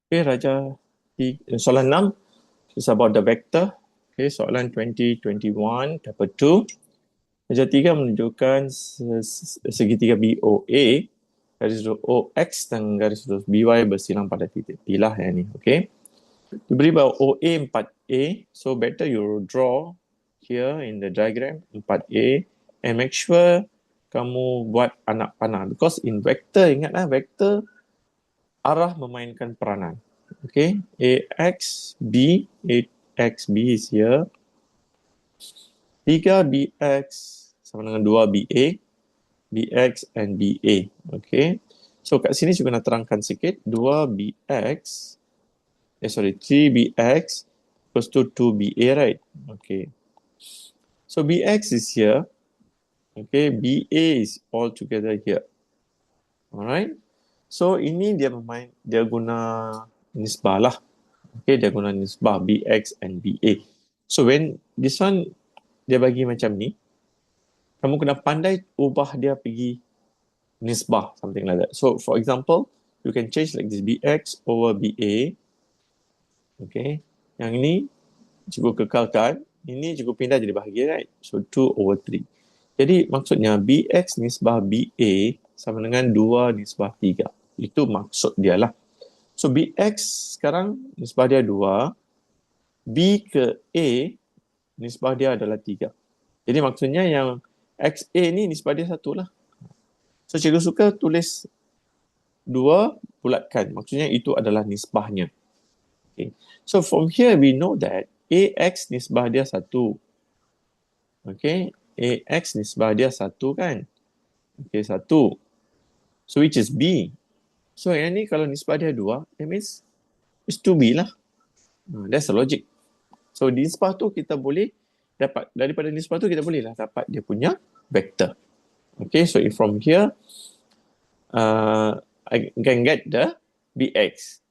Okay, soalan 6 is about the vector. Okay, soalan 2021, paper 2. Meja 3 menunjukkan segitiga BOA, garis lurus OX dan garis lurus BY bersilang pada titik P lah yang ni. Okay. Diberi bahawa OA 4A, so better you draw here in the diagram 4A and make sure kamu buat anak panah. Because in vector, ingatlah vector arah memainkan peranan. Okay, AXB is here. 3BX sama dengan 2BA, BX and BA. Okay, so kat sini saya nak terangkan sikit. 3BX equals to 2BA, right? Okay, so BX is here. Okay, BA is all together here. Alright, so ini dia guna nisbah lah. Okay, dia guna nisbah BX and BA. So when this one dia bagi macam ni, kamu kena pandai ubah dia pergi nisbah, something like that. So for example, you can change like this, BX over BA. Okay, yang ini cikgu kekalkan, ini cikgu pindah jadi bahagian, right? So 2/3. Jadi maksudnya BX nisbah BA sama dengan 2 nisbah 3. Itu maksud dia lah. So BX sekarang nisbah dia 2, B ke A nisbah dia adalah 3. Jadi maksudnya yang XA ni nisbah dia 1 lah. So cikgu suka tulis 2 bulatkan. Maksudnya itu adalah nisbahnya. Okay. So from here we know that AX nisbah dia 1. Okay. AX nisbah dia 1 kan. Okay, 1. So which is B. So yang ni kalau nisbah dia 2, that means it's 2B lah. That's the logic. So di nisbah tu kita boleh dapat, daripada nisbah tu kita boleh lah dapat dia punya vector. Okay, so if from here, I can get the BX.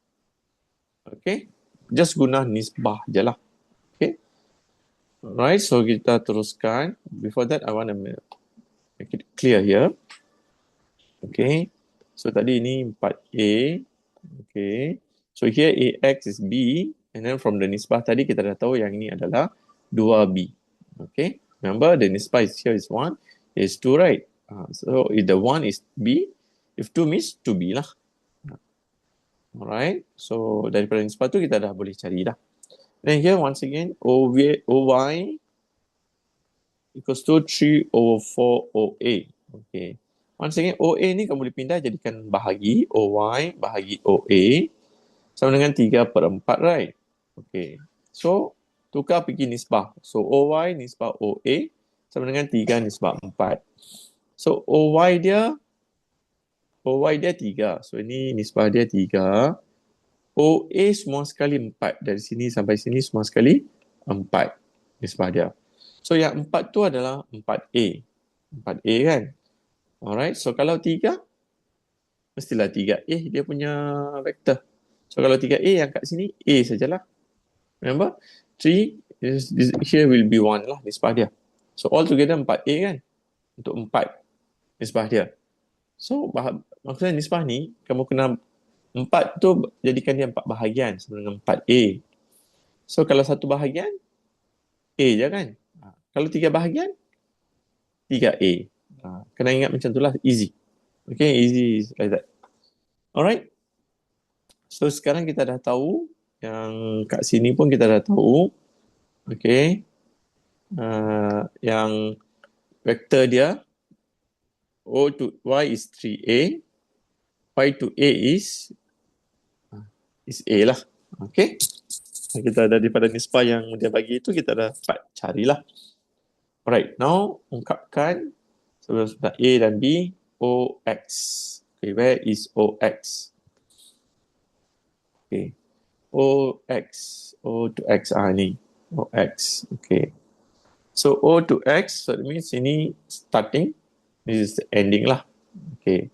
Okay, just guna nisbah je lah. Okay, alright, so kita teruskan. Before that, I want to make it clear here. Okay, so tadi ini 4A. Okay, so here AX is B, and then from the nisbah tadi kita dah tahu yang ini adalah 2B. Okay, remember the nisbah is here is 1, is 2, right? So if the 1 is B, if 2 means 2B lah. Alright, so daripada nisbah tu kita dah boleh cari dah. Then here once again, OY equals to 3/4 OA. Okay, once again OA ni kamu boleh pindah jadikan bahagi OY bahagi OA sama dengan 3/4, right? Okay, so tukar pergi nisbah. So OY nisbah OA sama dengan 3 nisbah 4. So OY dia 3. So ini nisbah dia 3. OA semua sekali 4. Dari sini sampai sini semua sekali 4 nisbah dia. So yang 4 tu adalah 4A. 4A kan? Alright, so kalau 3, mestilah 3A dia punya vektor. So kalau 3A yang kat sini, A sajalah. Remember? 3 here will be 1 lah nisbah dia. So all together 4A kan? Untuk 4 nisbah dia. So maksudnya nisbah ni, kamu kena 4 tu jadikan dia 4 bahagian sama dengan 4A. So kalau 1 bahagian, A je kan? Kalau 3 bahagian, 3A. Kena ingat macam tu lah, easy. Okay, easy like that. Alright. So sekarang kita dah tahu, yang kat sini pun kita dah tahu. Okay. Yang vektor dia, O to Y is 3A. Y to A is A lah. Okay. Kita daripada nisbah yang dia bagi itu, kita dapat carilah. Alright, now ungkapkan sebelum sudah A dan B, OX. Okay, where is OX? Okay, OX, O to X, ni, OX, okay. So O to X, so that means ini starting, this is the ending lah. Okay,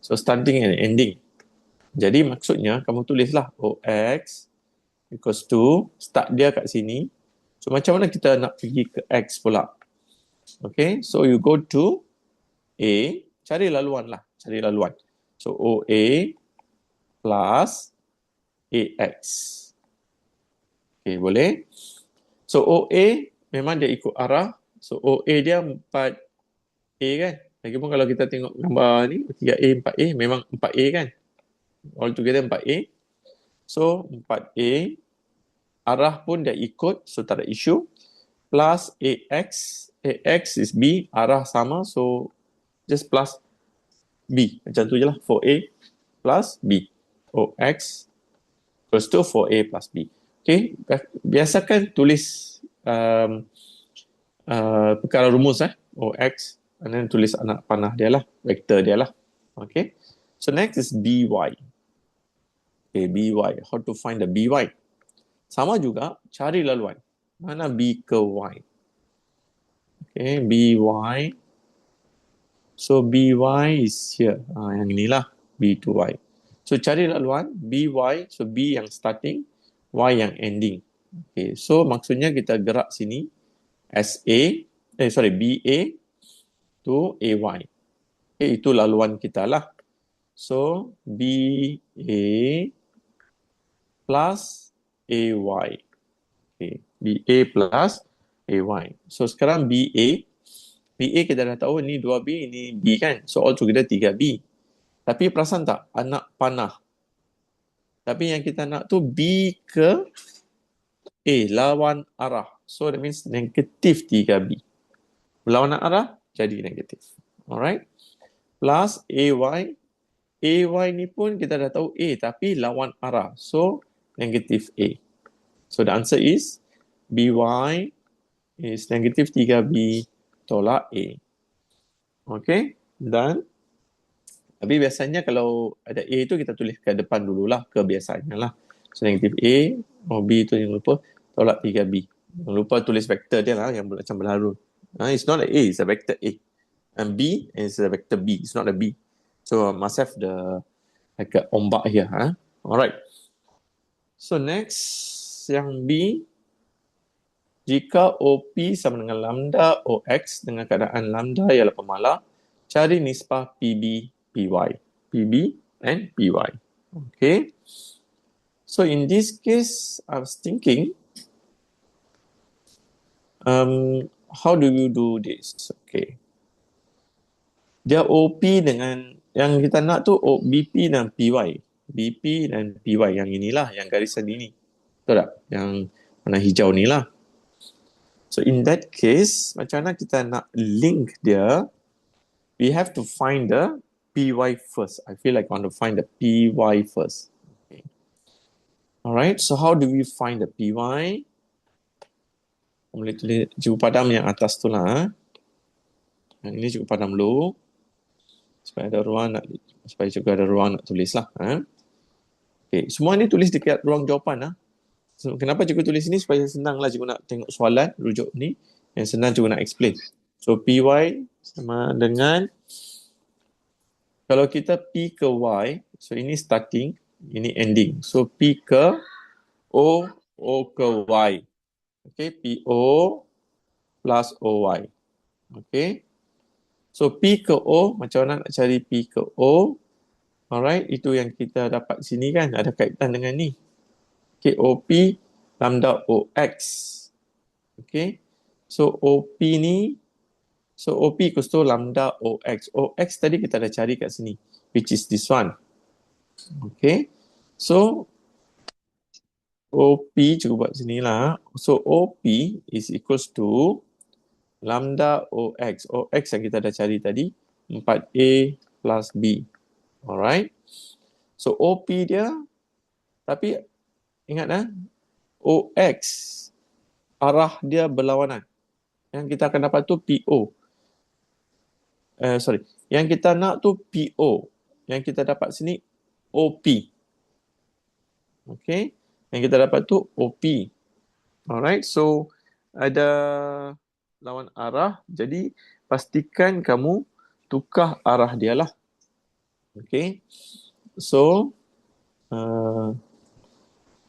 so starting and ending. Jadi maksudnya kamu tulislah OX equals to, start dia kat sini. So macam mana kita nak pergi ke X pula? Okay, so you go to A, cari laluan lah, cari laluan. So OA plus AX. Okay, boleh. So OA memang dia ikut arah. So OA dia 4A kan. Lagipun kalau kita tengok gambar ni 3A 4A memang 4A kan. All together 4A. So 4A arah pun dia ikut, so tak ada isu. Plus AX. AX is B, arah sama, so just plus B. Macam tu je lah. 4A plus B. OX equals to 4A plus B. Okay, biasakan tulis perkara rumus OX, and then tulis anak panah dia lah, vektor dia lah. Okay, so next is BY. Okay, BY. How to find the BY? Sama juga, cari laluan. Mana B ke Y? Okay, BY. So BY is here. Yang inilah B to Y. So cari laluan BY. So B yang starting, Y yang ending. Okay, so maksudnya kita gerak sini BA to AY. Okay, itu laluan kita lah. So BA plus AY. Okay, BA plus AY. So sekarang BA kita dah tahu ni 2B, ini B kan. So all together 3B. Tapi perasan tak? Anak panah. Tapi yang kita nak tu B ke A, lawan arah. So that means negatif 3B. Berlawanan arah, jadi negatif. Alright. Plus AY. AY ni pun kita dah tahu A, tapi lawan arah. So negatif A. So the answer is BY is negatif 3B tolak A. Okay, dan tapi biasanya kalau ada A tu kita tulis ke depan dululah, kebiasaannya lah. So negatif A, B tu jangan lupa tolak 3B. Jangan lupa tulis vektor dia lah yang macam berlalu. It's not a A, it's a vector A. And B is a vector B, it's not a B. So must have the like a ombak here. Alright. So next, yang B, jika OP sama dengan lambda OX dengan keadaan lambda ialah pemalar, cari nisbah PB, PY. PB and PY. Okay. So in this case, I was thinking, how do you do this? Okay. Dia OP dengan, yang kita nak tu BP dan PY. BP dan PY yang inilah, yang garisan ini. Betul tak? Yang warna hijau ni lah. So in that case, macam mana kita nak link dia? We have to find the PY first. I feel like I want to find the PY first. Okay. Alright, so how do we find the PY? Boleh tulis cikgu padam yang atas tu lah. Yang ini cikgu padam dulu. Supaya ada ruang nak tulis lah. Okay, semua ni tulis dekat ruang jawapan lah. So, kenapa cikgu tulis ni? Supaya senang lah cikgu nak tengok soalan, rujuk ni. Yang senang cikgu nak explain. So, PY sama dengan, kalau kita P ke Y, so ini starting, ini ending. So, P ke O, O ke Y. Okay, PO plus OY. Okay. So, P ke O, macam mana nak cari P ke O? Alright, itu yang kita dapat sini kan, ada kaitan dengan ni. Okay, OP lambda OX. Okay, so OP ni, so OP equals to lambda OX. OX tadi kita dah cari kat sini, which is this one. Okay, so OP, cuba buat sini lah. So OP is equals to lambda OX. OX yang kita dah cari tadi, 4A plus B. Alright, so OP dia, tapi ingat OX, arah dia berlawanan. Yang kita akan dapat tu PO. Yang kita nak tu PO. Yang kita dapat sini OP. Okay. Yang kita dapat tu OP. Alright, so ada lawan arah. Jadi pastikan kamu tukar arah dia lah. Okay. So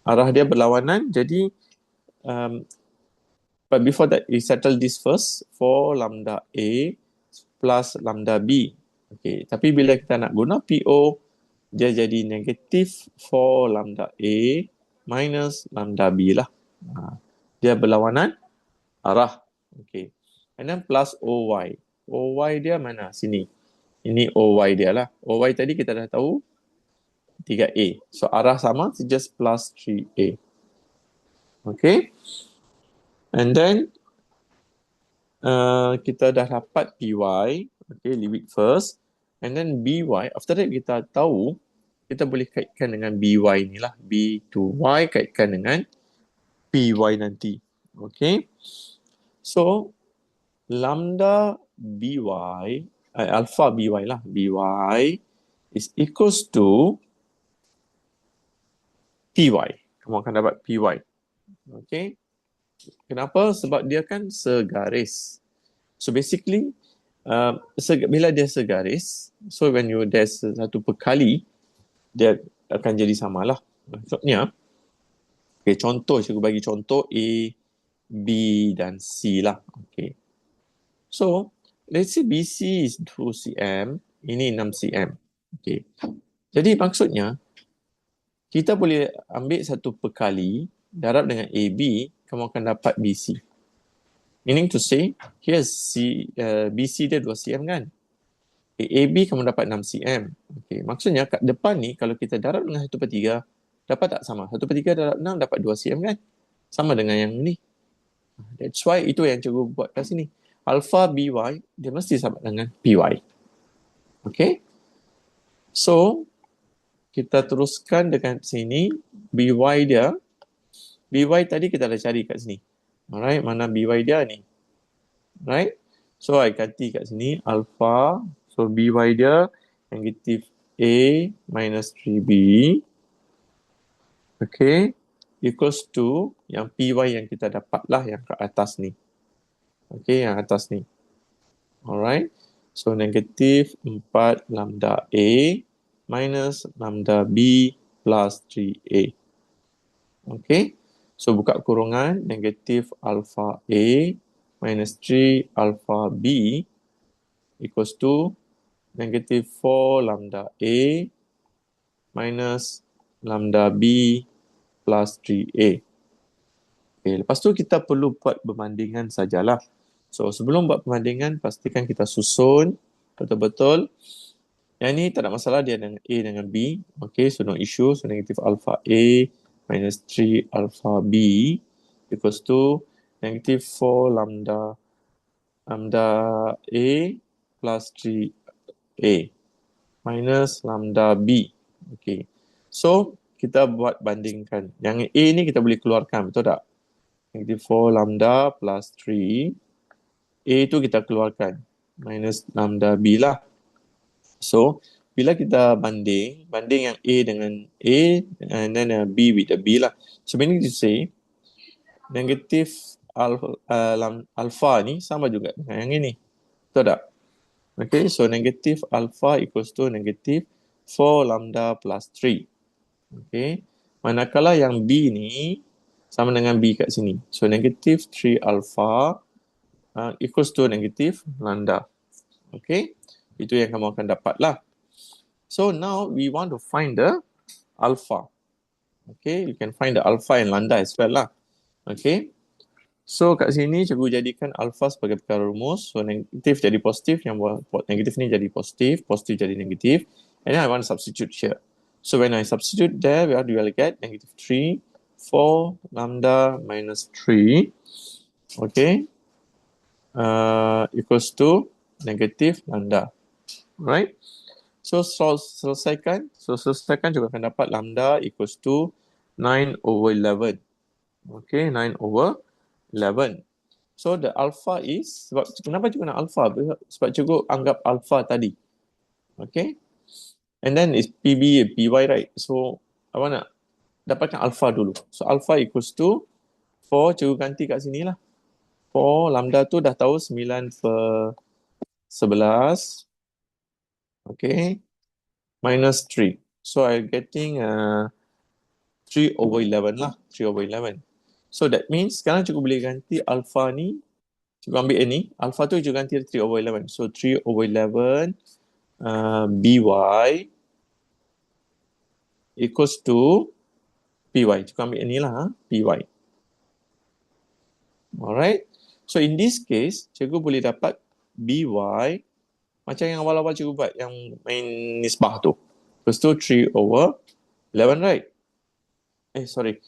arah dia berlawanan, jadi but before that, we settle this first for lambda A plus lambda B. Okay, tapi bila kita nak guna PO, dia jadi negatif 4 lambda A minus lambda B lah. Dia berlawanan arah. Okay. And then plus OY. OY dia mana? Sini. Ini OY dia lah. OY tadi kita dah tahu 3A. So arah sama, so just plus 3A. Okay. And then kita dah dapat PY. Okay, leave it first. And then BY, after that kita tahu, kita boleh kaitkan dengan BY ni lah. B to Y kaitkan dengan PY nanti. Okay. So, lambda BY, alpha BY lah. BY is equals to PY. Kamu akan dapat PY. Okay. Kenapa? Sebab dia kan segaris. So basically, bila dia segaris, so when there's satu perkali, dia akan jadi samalah. Maksudnya, okay, contoh, cikgu bagi contoh A, B dan C lah. Okay. So, let's say BC is 2 cm, ini 6 cm. Okay. Jadi maksudnya, kita boleh ambil satu perkali, darab dengan AB, kamu akan dapat BC. Meaning to say, here's BC dia 2 cm kan? AB kamu dapat 6 cm. Okay. Maksudnya kat depan ni, kalau kita darab dengan 1/3, dapat tak sama? 1/3 darab 6 dapat 2 cm kan? Sama dengan yang ni. That's why itu yang cikgu buat kat sini. Alpha BY, dia mesti sama dengan PY. Okay. So, kita teruskan dengan sini. BY dia. BY tadi kita dah cari kat sini. Alright, mana BY dia ni? Right? So, I ganti kat sini. Alpha. So, BY dia negatif A minus 3B. Okay. Equals to yang PY yang kita dapat lah yang kat atas ni. Okay, yang atas ni. Alright. So, negatif 4 lambda A minus lambda B plus 3A. Okay. So, buka kurungan negatif alpha A minus 3 alpha B equals to negatif 4 lambda A minus lambda B plus 3A. Okay, lepas tu kita perlu buat perbandingan sajalah. So, sebelum buat perbandingan, pastikan kita susun betul-betul. Yang ni tak ada masalah, dia dengan A dengan B. Okay, so no issue. So, negatif alpha A minus 3 alpha B equals to negatif 4 lambda A plus 3A minus lambda B. Okay. So, kita buat bandingkan. Yang A ni kita boleh keluarkan, betul tak? Negatif 4 lambda plus 3. A tu kita keluarkan. Minus lambda B lah. So, bila kita banding yang A dengan A and then B with the B lah. So, meaning to say, negatif alpha ni sama juga dengan yang ini. Betul tak? Okay, so negatif alpha equals to negatif 4 lambda plus 3. Okay, manakala yang B ni sama dengan B kat sini. So, negatif 3 alpha equals to negatif lambda. Okay, itu yang kamu akan dapat lah. So, now we want to find the alpha. Okay, you can find the alpha and lambda as well lah. Okay, so kat sini cikgu jadikan alpha sebagai perkara rumus. So, negatif jadi positif, yang negatif ni jadi positif, positif jadi negatif. And then I want to substitute here. So, when I substitute there, what do I get? Negative 3, 4 lambda minus 3. Okay, equals to negatif lambda. Right? So, selesaikan. So, selesaikan juga akan dapat lambda equals to 9/11. Okay, 9/11. So, the alpha is, kenapa cikgu nak alpha? Sebab cikgu anggap alpha tadi. Okay. And then it's PB and PY, right? So, awak nak dapatkan alpha dulu. So, alpha equals to 4, cikgu ganti kat sini lah. 4, lambda tu dah tahu 9/11. Okay, minus 3. So, I'm getting 3/11 lah. 3/11. So, that means sekarang cikgu boleh ganti alpha ni. Cikgu ambil ni. Alpha tu cikgu ganti 3/11. So, 3/11 BY equals to PY. Cikgu ambil ni lah, PY. Alright. So in this case, cikgu boleh dapat BY macam yang awal-awal cikgu buat, yang main nisbah tu. Lepas tu 3/11, right? Sorry.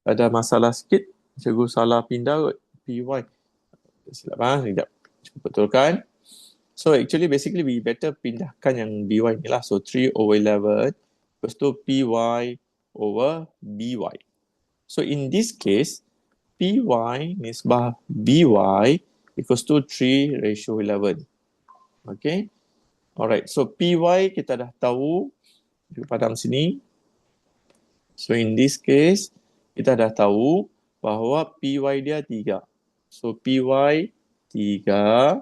Ada masalah sikit. Cikgu salah pindah kot. PY. Silap sekejap. Cikgu betulkan. So actually basically we better pindahkan yang BY ni lah. So 3/11. Lepas tu PY/BY. So in this case, PY nisbah BY equals to 3/11. Okay. Alright. So PY kita dah tahu. Padam sini. So in this case, kita dah tahu bahawa PY dia 3. So PY 3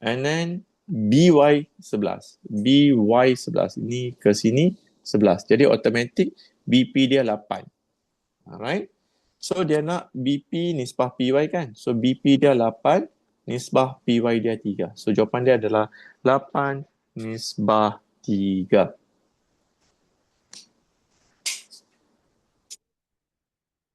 and then BY 11. BY 11. Ini ke sini 11. Jadi automatic BP dia 8. Alright. So dia nak BP nisbah PY kan. So BP dia 8, nisbah PY dia 3. So jawapan dia adalah 8 nisbah 3.